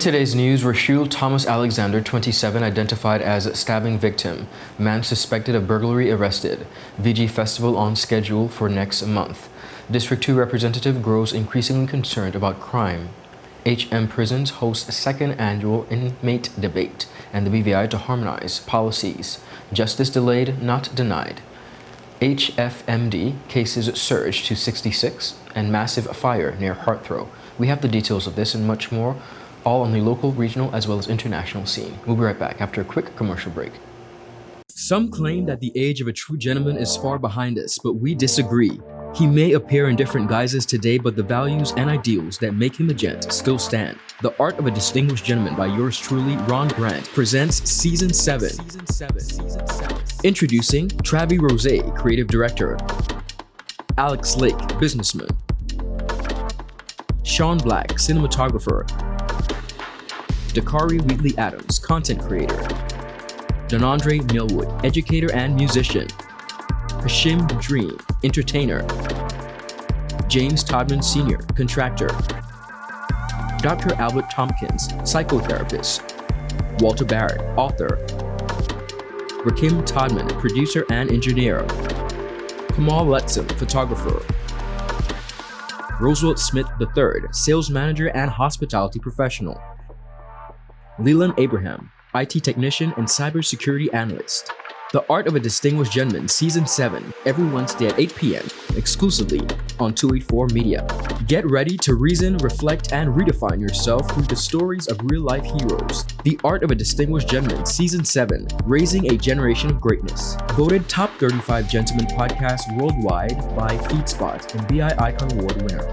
today's news, RASHEEL Thomas Alexander, 27, identified as stabbing victim. Man suspected of burglary arrested. VG Festival on schedule for next month. District 2 representative grows increasingly concerned about crime. HM Prisons hosts second annual inmate debate, and the BVI to harmonize policies. Justice delayed, not denied. HFMD cases surged to 66, and massive fire near HEATHROW. We have the details of this and much more, all on the local, regional, as well as international scene. We'll be right back after a quick commercial break. Some claim that the age of a true gentleman is far behind us, but we disagree. He may appear in different guises today, but the values and ideals that make him a gent still stand. The Art of a Distinguished Gentleman by yours truly, Ron Grant, presents Season 7. Introducing Travi Rose, Creative Director. Alex Lake, Businessman. Sean Black, Cinematographer. Dakari Wheatley Adams, Content Creator. Donandre Millwood, Educator and Musician. Hashim Dream, Entertainer. James Todman Sr., Contractor. Dr. Albert Tompkins, Psychotherapist. Walter Barrett, Author. Rakim Todman, Producer and Engineer. Kamal Letson, Photographer. Roosevelt Smith III, Sales Manager and Hospitality Professional. Leland Abraham, IT Technician and Cybersecurity Analyst. The Art of a Distinguished Gentleman, Season 7, every Wednesday at 8 p.m., exclusively on 284 Media. Get ready to reason, reflect, and redefine yourself through the stories of real-life heroes. The Art of a Distinguished Gentleman, Season 7, Raising a Generation of Greatness. Voted Top 35 Gentleman Podcast Worldwide by FeedSpot and BI Icon Award winner.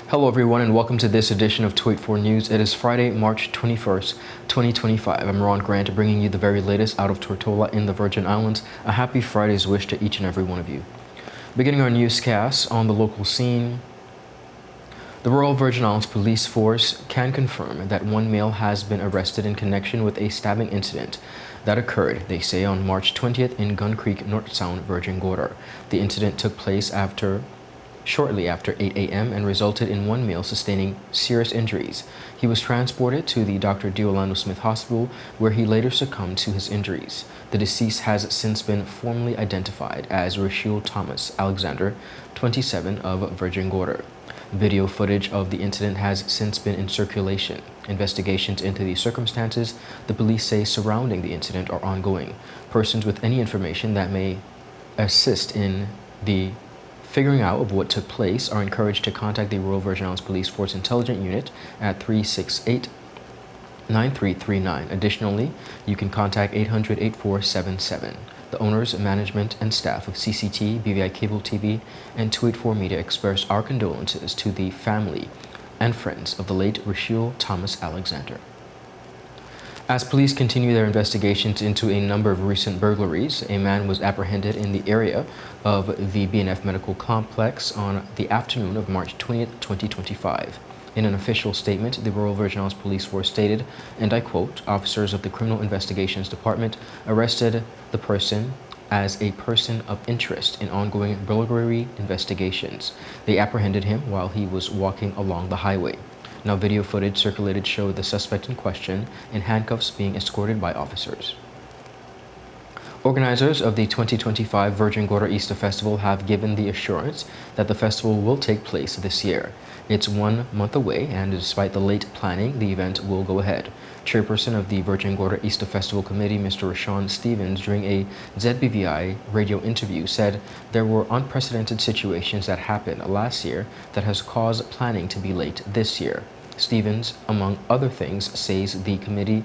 Hello everyone and welcome to this edition of 284 News. It is Friday, March 21st, 2025. I'm Ron Grant, bringing you the very latest out of Tortola in the Virgin Islands. A happy Friday's wish to each and every one of you. Beginning our newscast on the local scene, the Royal Virgin Islands Police Force can confirm that one male has been arrested in connection with a stabbing incident that occurred, they say, on March 20th in Gun Creek, North Sound, Virgin Gorda. The incident took place shortly after 8 a.m. and resulted in one male sustaining serious injuries. He was transported to the Dr. D. Orlando Smith Hospital, where he later succumbed to his injuries. The deceased has since been formally identified as RASHEEL Thomas Alexander, 27, of Virgin Gorda. Video footage of the incident has since been in circulation. Investigations into the circumstances, the police say, surrounding the incident are ongoing. Persons with any information that may assist in the figuring out of what took place are encouraged to contact the Royal Virgin Islands Police Force Intelligence Unit at 368-9339. Additionally, you can contact 800-8477. The owners, management, and staff of CCT, BVI Cable TV, and 284 Media express our condolences to the family and friends of the late RASHEEL Thomas Alexander. As police continue their investigations into a number of recent burglaries, a man was apprehended in the area of the BNF Medical Complex on the afternoon of March 20th, 2025. In an official statement, the Royal Virgin Islands Police Force stated, and I quote, "Officers of the Criminal Investigations Department arrested the person as a person of interest in ongoing burglary investigations. They apprehended him while he was walking along the highway." Now, video footage circulated showed the suspect in question in handcuffs being escorted by officers. Organizers of the 2025 Virgin Gorda Easter Festival have given the assurance that the festival will take place this year. It's 1 month away, and despite the late planning, the event will go ahead. Chairperson of the Virgin Gorda Easter Festival Committee, Mr. Rashawn Stevens, during a ZBVI radio interview, said there were unprecedented situations that happened last year that has caused planning to be late this year. Stevens, among other things, says the committee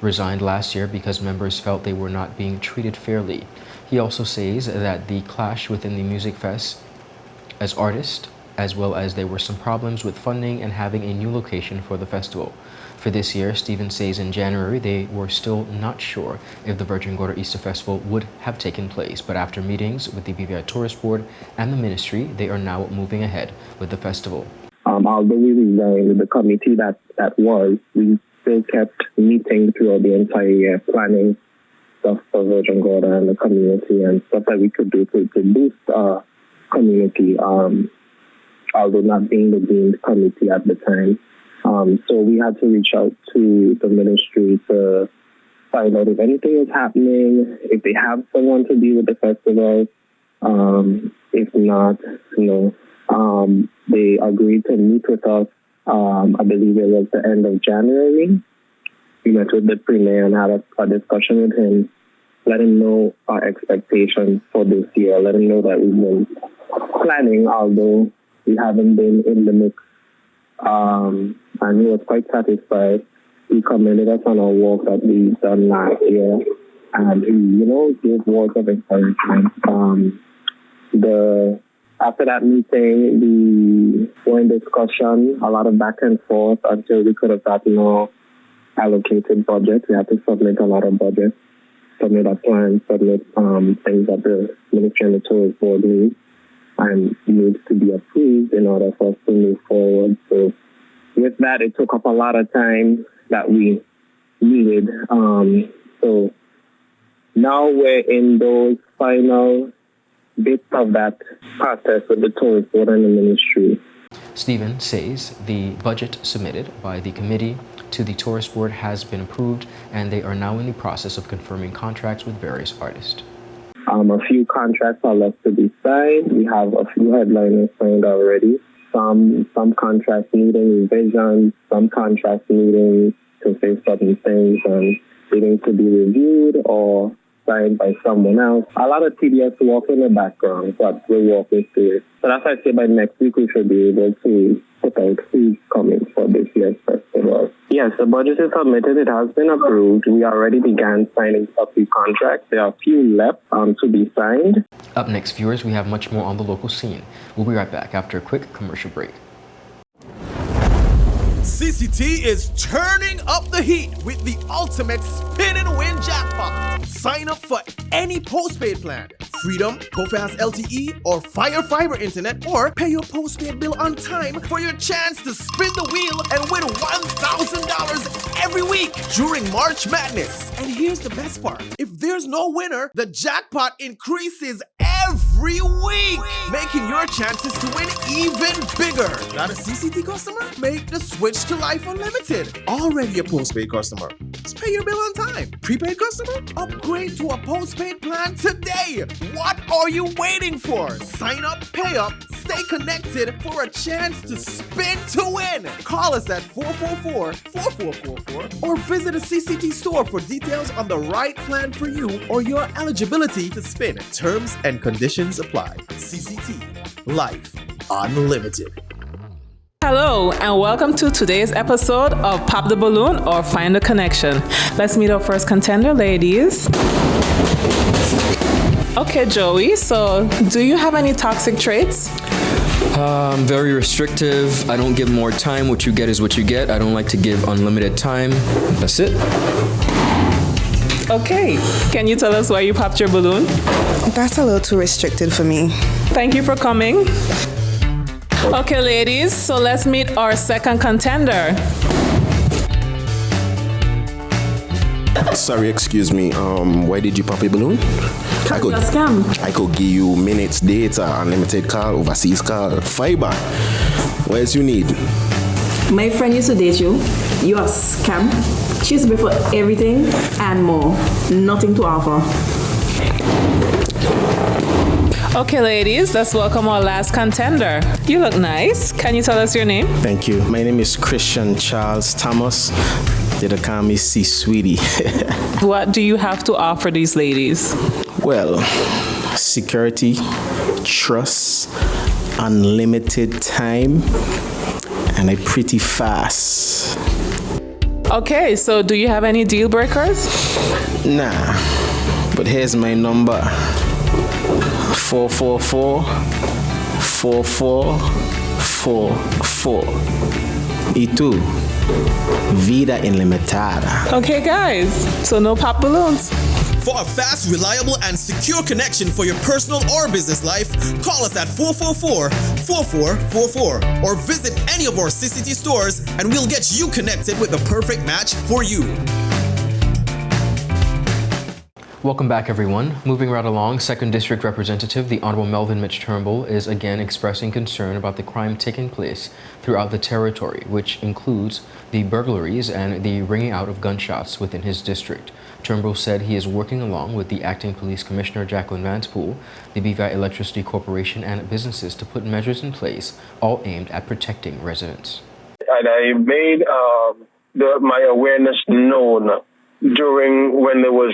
resigned last year because members felt they were not being treated fairly. He also says that the clash within the music fest as artists, as well as there were some problems with funding and having a new location for the festival. For this year, Stevens says in January they were still not sure if the Virgin Gorda Easter Festival would have taken place, but after meetings with the BVI Tourist Board and the ministry, they are now moving ahead with the festival. Although we resigned with the committee we still kept meeting throughout the entire year, planning stuff for Virgin Gorda and the community and stuff that we could do to boost our community. although not being the deemed committee at the time. So we had to reach out to the ministry to find out if anything is happening, if they have someone to deal with the festival. If not, they agreed to meet with us. I believe it was the end of January. We met with the premier and had a discussion with him, let him know our expectations for this year, let him know that we've been planning, although we haven't been in the mix. And he was quite satisfied. He commended us on our work that we've done last year, and he, gave words of encouragement. After that meeting, we were in discussion, a lot of back and forth until we could have gotten our allocated budget. We had to submit a lot of budget, submit a plan, submit things that the Ministry and the Tourist Board needs and needs to be approved in order for us to move forward. So with that, it took up a lot of time that we needed. So now we're in those final bits of that process with the Tourist Board and the Ministry. Stephen says the budget submitted by the committee to the Tourist Board has been approved, and they are now in the process of confirming contracts with various artists. A few contracts are left to be signed. We have a few headliners signed already. Some contracts needing revisions, some contracts needing to say certain things and needing to be reviewed or signed by someone else. A lot of tedious work in the background, but we're working through it. So that's why I say by next week we should be able to put out who's coming for this year's festival. Yes, the budget is submitted. It has been approved. We already began signing a few contracts. There are a few left to be signed. Up next, viewers, we have much more on the local scene. We'll be right back after a quick commercial break. CCT is turning up the heat with the ultimate spin and win jackpot. Sign up for any postpaid plan, Freedom, Go Fast LTE, or Fire Fiber Internet, or pay your postpaid bill on time for your chance to spin the wheel and win $1,000 every week during March Madness. And here's the best part. If there's no winner, the jackpot increases every week, making your chances to win even bigger. Not a CCT customer? Make the switch to Life Unlimited. Already a postpaid customer? Just pay your bill on time. Prepaid customer? Upgrade to a postpaid plan today. What are you waiting for? Sign up, pay up, stay connected for a chance to spin to win. Call us at 444-4444 or visit a CCT store for details on the right plan for you or your eligibility to spin. Terms and conditions apply. CCT. Life Unlimited. Hello and welcome to today's episode of Pop the Balloon or Find the Connection. Let's meet our first contender, ladies. Okay, Joey, so do you have any toxic traits? I'm very restrictive. I don't give more time. What you get is what you get. I don't like to give unlimited time. That's it. Okay, can you tell us why you popped your balloon? That's a little too restricted for me. Thank you for coming. Okay, ladies, so let's meet our second contender. Sorry, excuse me. Why did you pop a balloon? I could give you minutes, data, unlimited call, overseas call, fiber. What else you need? My friend used to date you. You are a scam. She used to pay for everything and more. Nothing to offer. Okay, ladies, let's welcome our last contender. You look nice. Can you tell us your name? Thank you. My name is Christian Charles Thomas. They call me C Sweetie. What do you have to offer these ladies? Well, security, trust, unlimited time, and a pretty fast. Okay, so do you have any deal breakers? Nah, but here's my number. 444-4444. Y tú, vida ilimitada. Okay, guys, so no pop balloons. For a fast, reliable, and secure connection for your personal or business life, call us at 444-4444 or visit any of our CCT stores and we'll get you connected with the perfect match for you. Welcome back, everyone. Moving right along, 2nd District Representative, the Honorable Melvin Mitch Turnbull, is again expressing concern about the crime taking place throughout the territory, which includes the burglaries and the ringing out of gunshots within his district. Turnbull said he is working along with the Acting Police Commissioner Jacqueline Vanspool, the BVI Electricity Corporation, and businesses to put measures in place, all aimed at protecting residents. And I made my awareness known during when there was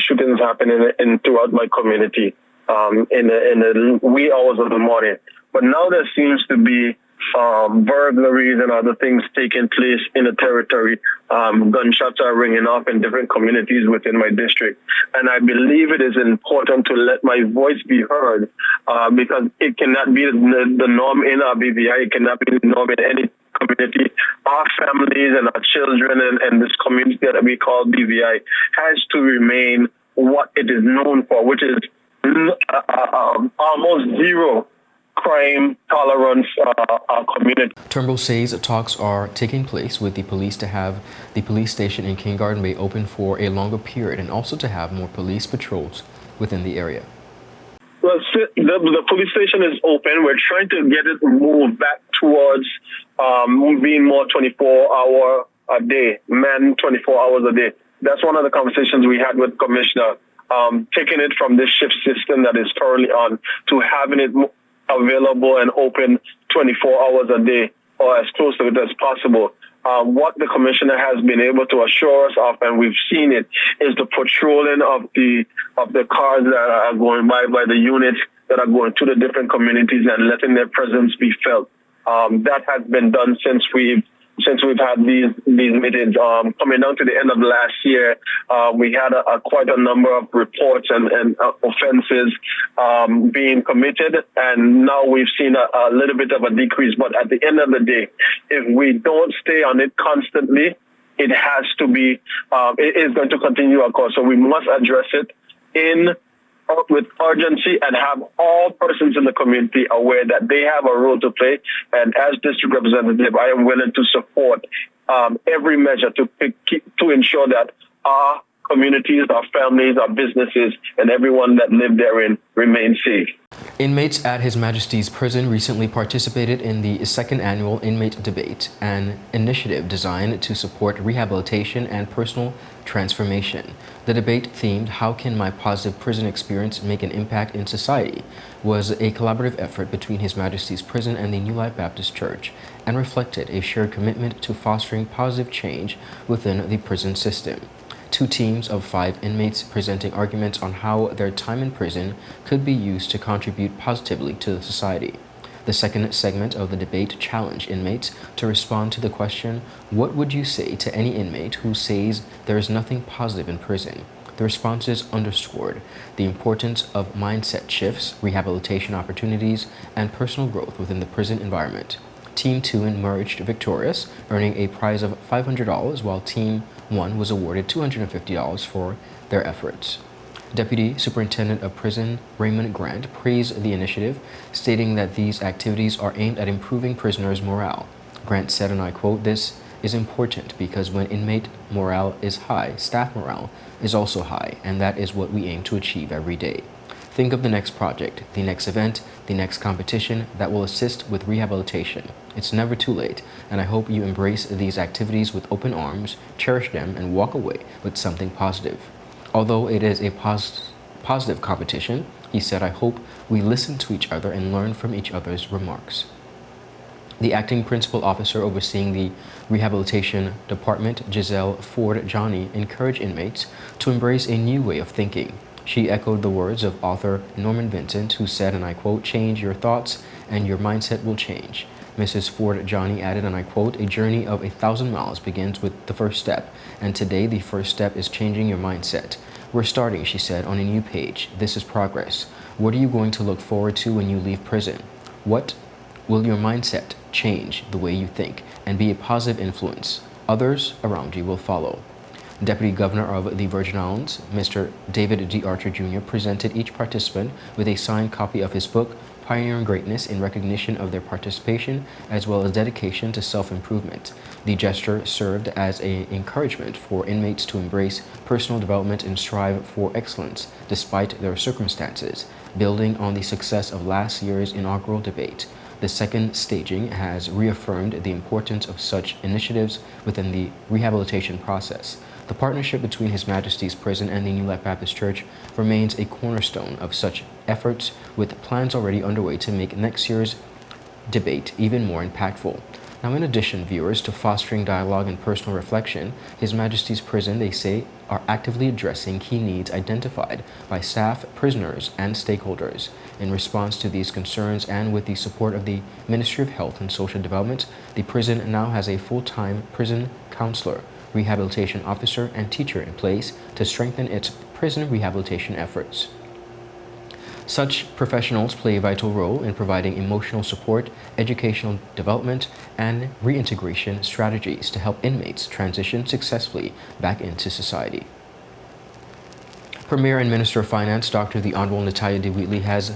shootings happening throughout my community in the wee hours of the morning. But now there seems to be burglaries and other things taking place in the territory. Gunshots are ringing off in different communities within my district. And I believe it is important to let my voice be heard because it cannot be the norm in our BVI. It cannot be the norm in any community. Our families and our children and this community that we call BVI has to remain what it is known for, which is almost zero crime tolerance our community. Turnbull says talks are taking place with the police to have the police station in King Garden Bay open for a longer period and also to have more police patrols within the area. Well, the police station is open. We're trying to get it moved back towards being more 24-hour a day, man, 24 hours a day. That's one of the conversations we had with Commissioner, taking it from this shift system that is currently on to having it available and open 24 hours a day or as close to it as possible. What the commissioner has been able to assure us of, and we've seen it, is the patrolling of the cars that are going by the units that are going to the different communities and letting their presence be felt. That has been done since we've had these meetings. Coming down to the end of last year, we had quite a number of reports and offenses being committed, and now we've seen a little bit of a decrease. But at the end of the day, if we don't stay on it constantly, it has to be, it is going to continue, of course. So we must address it with urgency and have all persons in the community aware that they have a role to play. And as district representative, I am willing to support every measure to ensure that our communities, our families, our businesses, and everyone that live therein remain safe. Inmates at His Majesty's Prison recently participated in the 2nd Annual Inmate Debate, an initiative designed to support rehabilitation and personal transformation. The debate, themed "How Can My Positive Prison Experience Make an Impact in Society?" was a collaborative effort between His Majesty's Prison and the New Life Baptist Church and reflected a shared commitment to fostering positive change within the prison system. 2 teams of 5 inmates presenting arguments on how their time in prison could be used to contribute positively to the society. The second segment of the debate challenged inmates to respond to the question, "What would you say to any inmate who says there is nothing positive in prison?" The responses underscored the importance of mindset shifts, rehabilitation opportunities, and personal growth within the prison environment. Team 2 emerged victorious, earning a prize of $500, while Team 1 was awarded $250 for their efforts. Deputy Superintendent of Prison Raymond Grant praised the initiative, stating that these activities are aimed at improving prisoners' morale. Grant said, and I quote, "This is important because when inmate morale is high, staff morale is also high, and that is what we aim to achieve every day. Think of the next project, the next event, the next competition that will assist with rehabilitation. It's never too late, and I hope you embrace these activities with open arms, cherish them, and walk away with something positive. Although it is a positive competition," he said, "I hope we listen to each other and learn from each other's remarks." The acting principal officer overseeing the rehabilitation department, Giselle Ford Johnny, encouraged inmates to embrace a new way of thinking. She echoed the words of author Norman Vincent, who said, and I quote, "Change your thoughts and your mindset will change." Mrs. Ford Johnny added, and I quote, "A journey of 1,000 miles begins with the first step, and today the first step is changing your mindset. We're starting," she said, "on a new page. This is progress. What are you going to look forward to when you leave prison? What will your mindset change the way you think and be a positive influence? Others around you will follow." Deputy Governor of the Virgin Islands, Mr. David D. Archer Jr., presented each participant with a signed copy of his book, pioneering greatness in recognition of their participation as well as dedication to self-improvement. The gesture served as an encouragement for inmates to embrace personal development and strive for excellence despite their circumstances, building on the success of last year's inaugural debate. The second staging has reaffirmed the importance of such initiatives within the rehabilitation process. The partnership between His Majesty's Prison and the New Life Baptist Church remains a cornerstone of such efforts, with plans already underway to make next year's debate even more impactful. Now, in addition, viewers, to fostering dialogue and personal reflection, His Majesty's Prison, they say, are actively addressing key needs identified by staff, prisoners, and stakeholders. In response to these concerns and with the support of the Ministry of Health and Social Development, the prison now has a full-time prison counselor, rehabilitation officer, and teacher in place to strengthen its prison rehabilitation efforts. Such professionals play a vital role in providing emotional support, educational development, and reintegration strategies to help inmates transition successfully back into society. Premier and Minister of Finance, Dr. the Honorable Natalia De Wheatley, has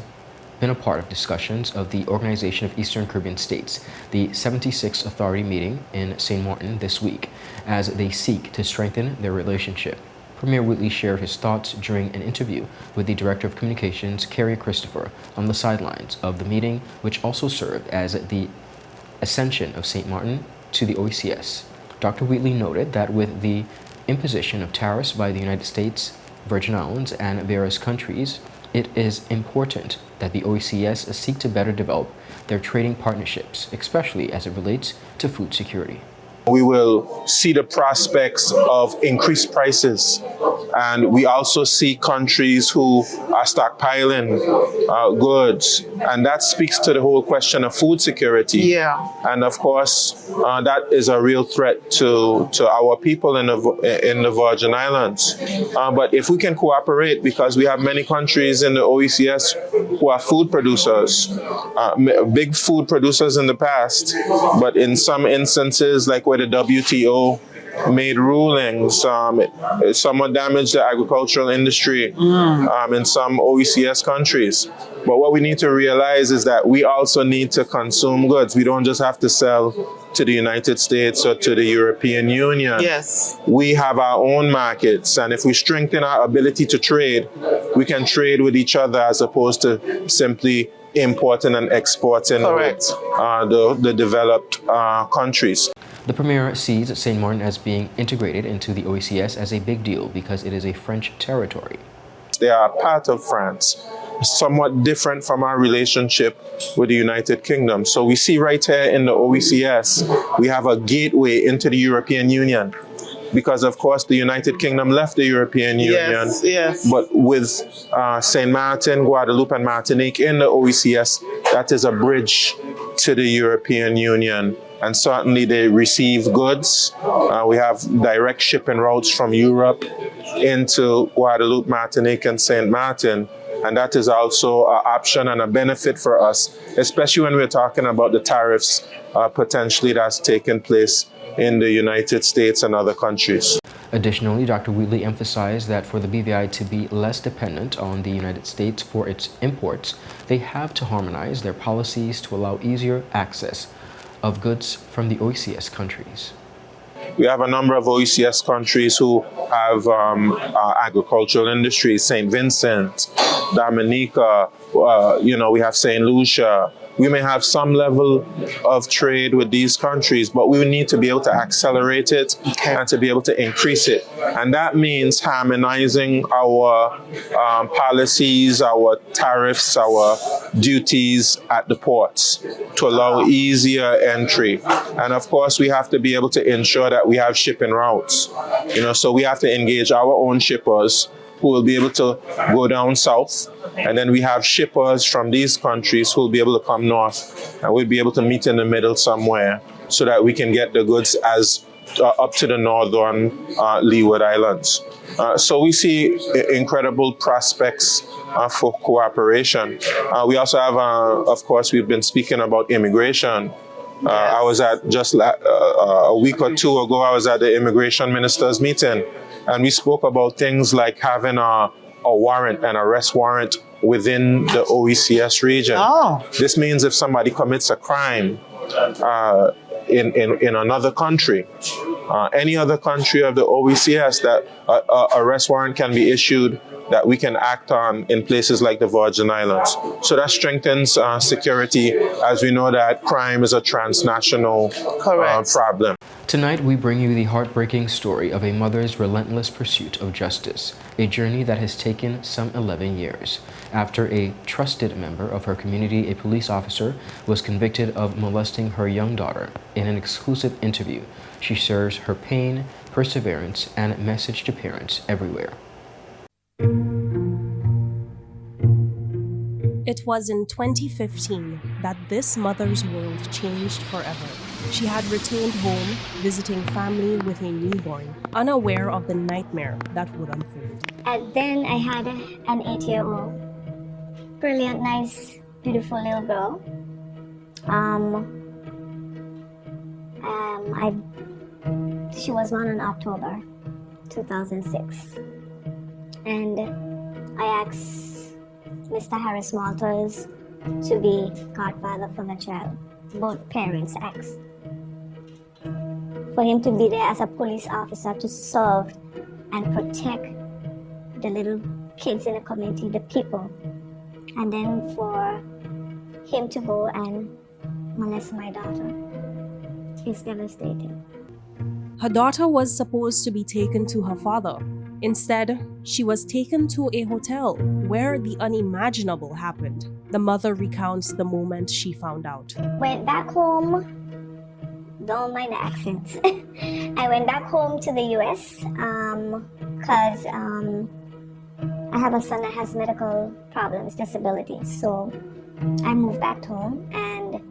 been a part of discussions of the Organization of Eastern Caribbean States, the 76th Authority meeting in St. Martin this week, as they seek to strengthen their relationship. Premier Wheatley shared his thoughts during an interview with the Director of Communications, Kerry Christopher, on the sidelines of the meeting, which also served as the ascension of St. Martin to the OECS. Dr. Wheatley noted that with the imposition of tariffs by the United States, Virgin Islands, and various countries, it is important that the OECS seek to better develop their trading partnerships, especially as it relates to food security. We will see the prospects of increased prices, and we also see countries who are stockpiling goods, and that speaks to the whole question of food security. Yeah. And of course, that is a real threat to our people in the Virgin Islands. But if we can cooperate, because we have many countries in the OECS who are food producers, big food producers in the past, but in some instances, like where the WTO made rulings, it somewhat damaged the agricultural industry in some OECS countries. But what we need to realize is that we also need to consume goods. We don't just have to sell to the United States or to the European Union. Yes. We have our own markets, and if we strengthen our ability to trade, we can trade with each other as opposed to simply importing and exporting the developed countries. The Premier sees St. Martin as being integrated into the OECS as a big deal because it is a French territory. They are part of France, somewhat different from our relationship with the United Kingdom. So we see right here in the OECS, we have a gateway into the European Union, because of course the United Kingdom left the European Union. Yes. But with St. Martin, Guadeloupe, and Martinique in the OECS, that is a bridge to the European Union. And certainly they receive goods. We have direct shipping routes from Europe into Guadeloupe, Martinique, and St. Martin. And that is also an option and a benefit for us, especially when we're talking about the tariffs potentially that's taken place in the United States and other countries. Additionally, Dr. Wheatley emphasized that for the BVI to be less dependent on the United States for its imports, they have to harmonize their policies to allow easier access of goods from the OECS countries. We have a number of OECS countries who have agricultural industries, St. Vincent, Dominica, we have St. Lucia. We may have some level of trade with these countries, but we need to be able to accelerate it and to be able to increase it. And that means harmonizing our policies, our tariffs, our duties at the ports to allow easier entry. And of course, we have to be able to ensure that we have shipping routes. So we have to engage our own shippers who will be able to go down south, and then we have shippers from these countries who will be able to come north, and we'll be able to meet in the middle somewhere so that we can get the goods as up to the northern Leeward Islands. So we see incredible prospects for cooperation. We also have, of course, we've been speaking about immigration. I was at just a week or two ago, I was at the immigration ministers meeting, and we spoke about things like having a warrant, an arrest warrant within the OECS region. Oh. This means if somebody commits a crime in another country, any other country of the OECS, that arrest warrant can be issued that we can act on in places like the Virgin Islands. So that strengthens security, as we know that crime is a transnational problem. Tonight, we bring you the heartbreaking story of a mother's relentless pursuit of justice, a journey that has taken some 11 years. After a trusted member of her community, a police officer, was convicted of molesting her young daughter. In an exclusive interview, she shares her pain, perseverance, and message to parents everywhere. It was in 2015 that this mother's world changed forever. She had returned home, visiting family with a newborn, unaware of the nightmare that would unfold. And then I had an 8-year-old, brilliant, nice, beautiful little girl. She was born in October 2006. And I asked Mr. Harris Malters to be godfather for the child. Both parents asked for him to be there as a police officer to serve and protect the little kids in the community, the people. And then for him to go and molest my daughter. It's devastating. Her daughter was supposed to be taken to her father. Instead, she was taken to a hotel where the unimaginable happened. The mother recounts the moment she found out. Went back home, don't mind the accent. I went back home to the US because I have a son that has medical problems, disabilities. So I moved back home and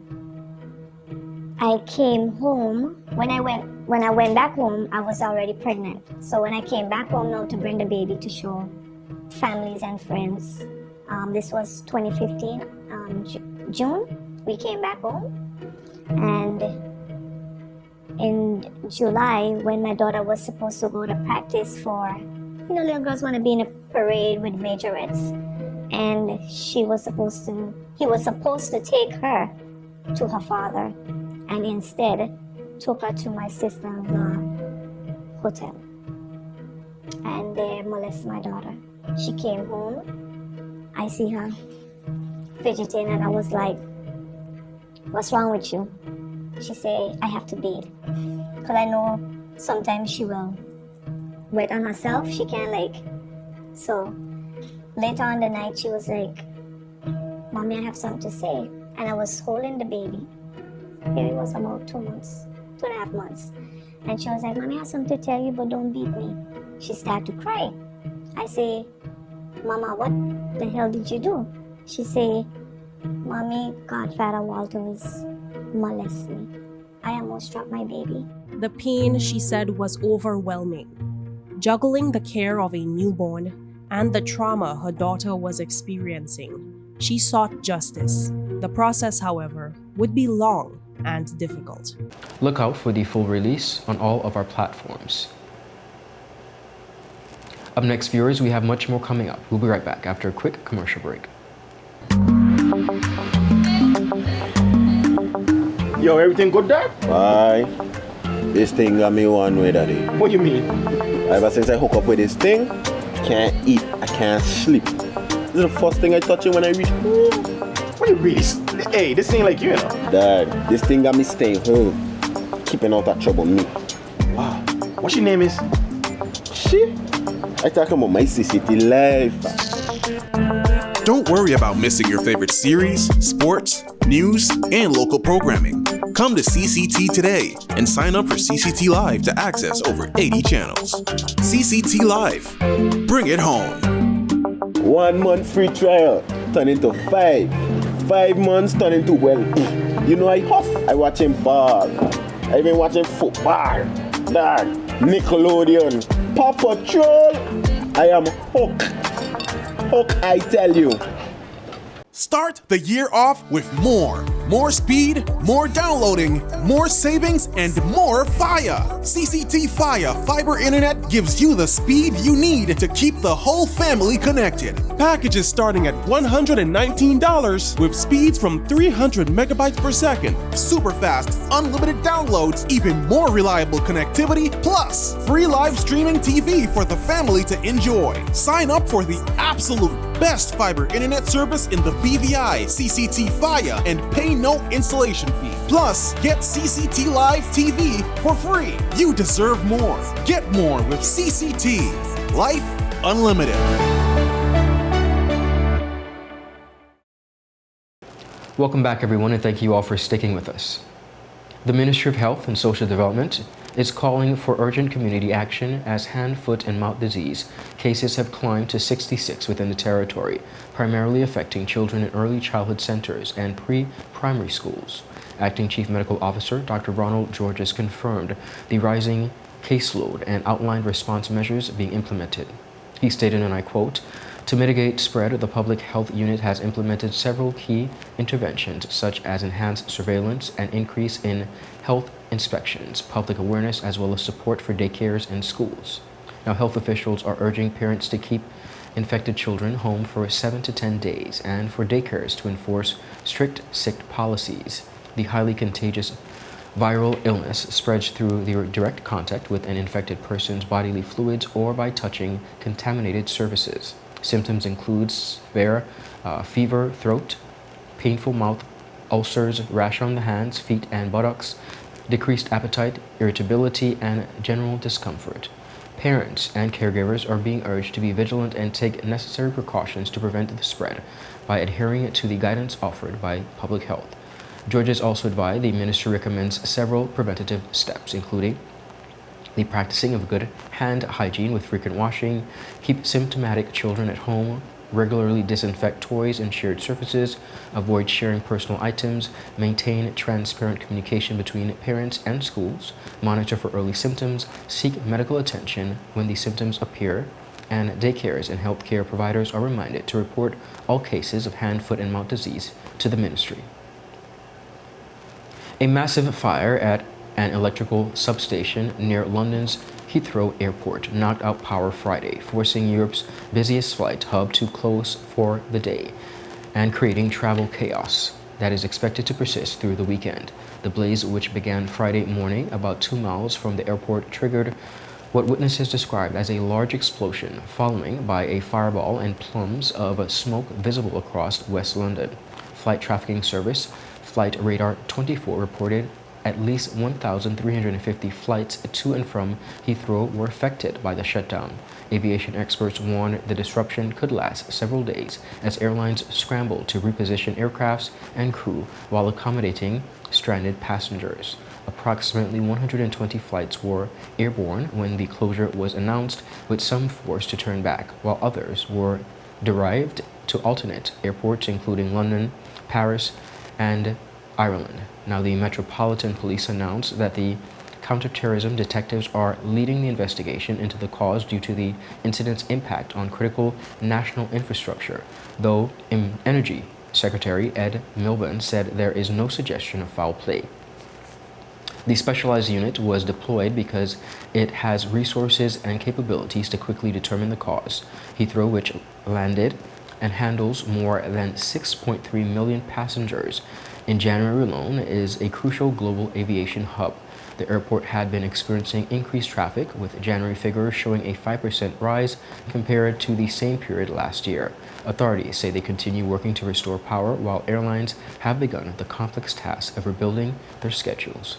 I came home. When I went back home, I was already pregnant. So when I came back home now to bring the baby to show families and friends, this was 2015, June, we came back home. And in July, when my daughter was supposed to go to practice for, little girls want to be in a parade with majorettes. And he was supposed to take her to her father, and instead took her to my sister's hotel. And they molested my daughter. She came home, I see her fidgeting, and I was like, what's wrong with you? She said, I have to bathe. Because I know sometimes she will wet on herself. She can't so later on the night she was like, Mommy, I have something to say. And I was holding the baby. Baby was about 2.5 months. And she was like, Mommy, I have something to tell you, but don't beat me. She started to cry. I say, Mama, what the hell did you do? She say, Mommy, Godfather Walters molested me. I almost dropped my baby. The pain, she said, was overwhelming. Juggling the care of a newborn and the trauma her daughter was experiencing, she sought justice. The process, however, would be long and difficult. Look out for the full release on all of our platforms. Up next, viewers, we have much more coming up. We'll be right back after a quick commercial break. Yo, everything good there? Why? This thing got me one way, Daddy. What do you mean? Ever since I hook up with this thing, can't eat, I can't sleep. This is the first thing I touch it when I reach home. What do you really? Hey, this ain't like you, Dad, this thing got me staying home, keeping out of trouble me. Wow. What your name is? Shit. I talking about my CCT life. Don't worry about missing your favorite series, sports, news, and local programming. Come to CCT today and sign up for CCT Live to access over 80 channels. CCT Live. Bring it home. 1 month free trial turn into 5. 5 months turn into I watching ball. I even watching football. Dad, Nickelodeon, Paw Patrol. I am hooked. Hook, I tell you. Start the year off with more More speed, more downloading, more savings, and more fire. CCT Fire Fiber Internet gives you the speed you need to keep the whole family connected. Packages starting at $119 with speeds from 300 megabytes per second, super fast, unlimited downloads, even more reliable connectivity, plus free live streaming TV for the family to enjoy. Sign up for the absolute best fiber internet service in the BVI CCT Fire and pay no installation fee. Plus, get CCT Live TV for free. You deserve more. Get more with CCT. Life Unlimited. Welcome back, everyone, and thank you all for sticking with us. The Ministry of Health and Social Development is calling for urgent community action as hand, foot, and mouth disease cases have climbed to 66 within the territory, primarily affecting children in early childhood centers and pre-primary schools. Acting Chief Medical Officer Dr. Ronald Georges confirmed the rising caseload and outlined response measures being implemented. He stated, and I quote, "To mitigate spread, the Public Health Unit has implemented several key interventions such as enhanced surveillance and increase in health inspections, public awareness, as well as support for daycares and schools." Now, health officials are urging parents to keep infected children home for 7 to 10 days and for daycares to enforce strict sick policies. The highly contagious viral illness spreads through the direct contact with an infected person's bodily fluids or by touching contaminated surfaces. Symptoms include severe fever, throat, painful mouth, ulcers, rash on the hands, feet, and buttocks, decreased appetite, irritability, and general discomfort. Parents and caregivers are being urged to be vigilant and take necessary precautions to prevent the spread by adhering to the guidance offered by public health. Georges also advised the ministry recommends several preventative steps, including the practicing of good hand hygiene with frequent washing, keep symptomatic children at home, regularly disinfect toys and shared surfaces, avoid sharing personal items, maintain transparent communication between parents and schools, monitor for early symptoms, seek medical attention when the symptoms appear, and daycares and healthcare providers are reminded to report all cases of hand, foot, and mouth disease to the ministry. A massive fire at an electrical substation near London's Heathrow Airport knocked out power Friday, forcing Europe's busiest flight hub to close for the day and creating travel chaos that is expected to persist through the weekend. The blaze, which began Friday morning about 2 miles from the airport, triggered what witnesses described as a large explosion, following by a fireball and plumes of smoke visible across West London. Flight tracking service Flight Radar 24 reported at least 1,350 flights to and from Heathrow were affected by the shutdown. Aviation experts warned the disruption could last several days as airlines scrambled to reposition aircrafts and crew while accommodating stranded passengers. Approximately 120 flights were airborne when the closure was announced, with some forced to turn back, while others were derived to alternate airports including London, Paris, and Ireland. Now, the Metropolitan Police announced that the counterterrorism detectives are leading the investigation into the cause due to the incident's impact on critical national infrastructure, though Energy Secretary Ed Miliband said there is no suggestion of foul play. The specialized unit was deployed because it has resources and capabilities to quickly determine the cause. Heathrow, which landed and handles more than 6.3 million passengers in January alone, is a crucial global aviation hub. The airport had been experiencing increased traffic, with January figures showing a 5% rise compared to the same period last year. Authorities say they continue working to restore power, while airlines have begun the complex task of rebuilding their schedules.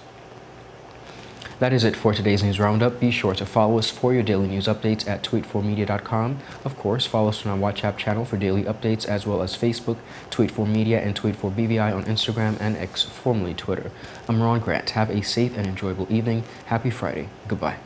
That is it for today's news roundup. Be sure to follow us for your daily news updates at tweet4media.com. Of course, follow us on our WhatsApp channel for daily updates, as well as Facebook, Tweet4Media, and Tweet4BVI on Instagram and X, formerly Twitter. I'm Ron Grant. Have a safe and enjoyable evening. Happy Friday. Goodbye.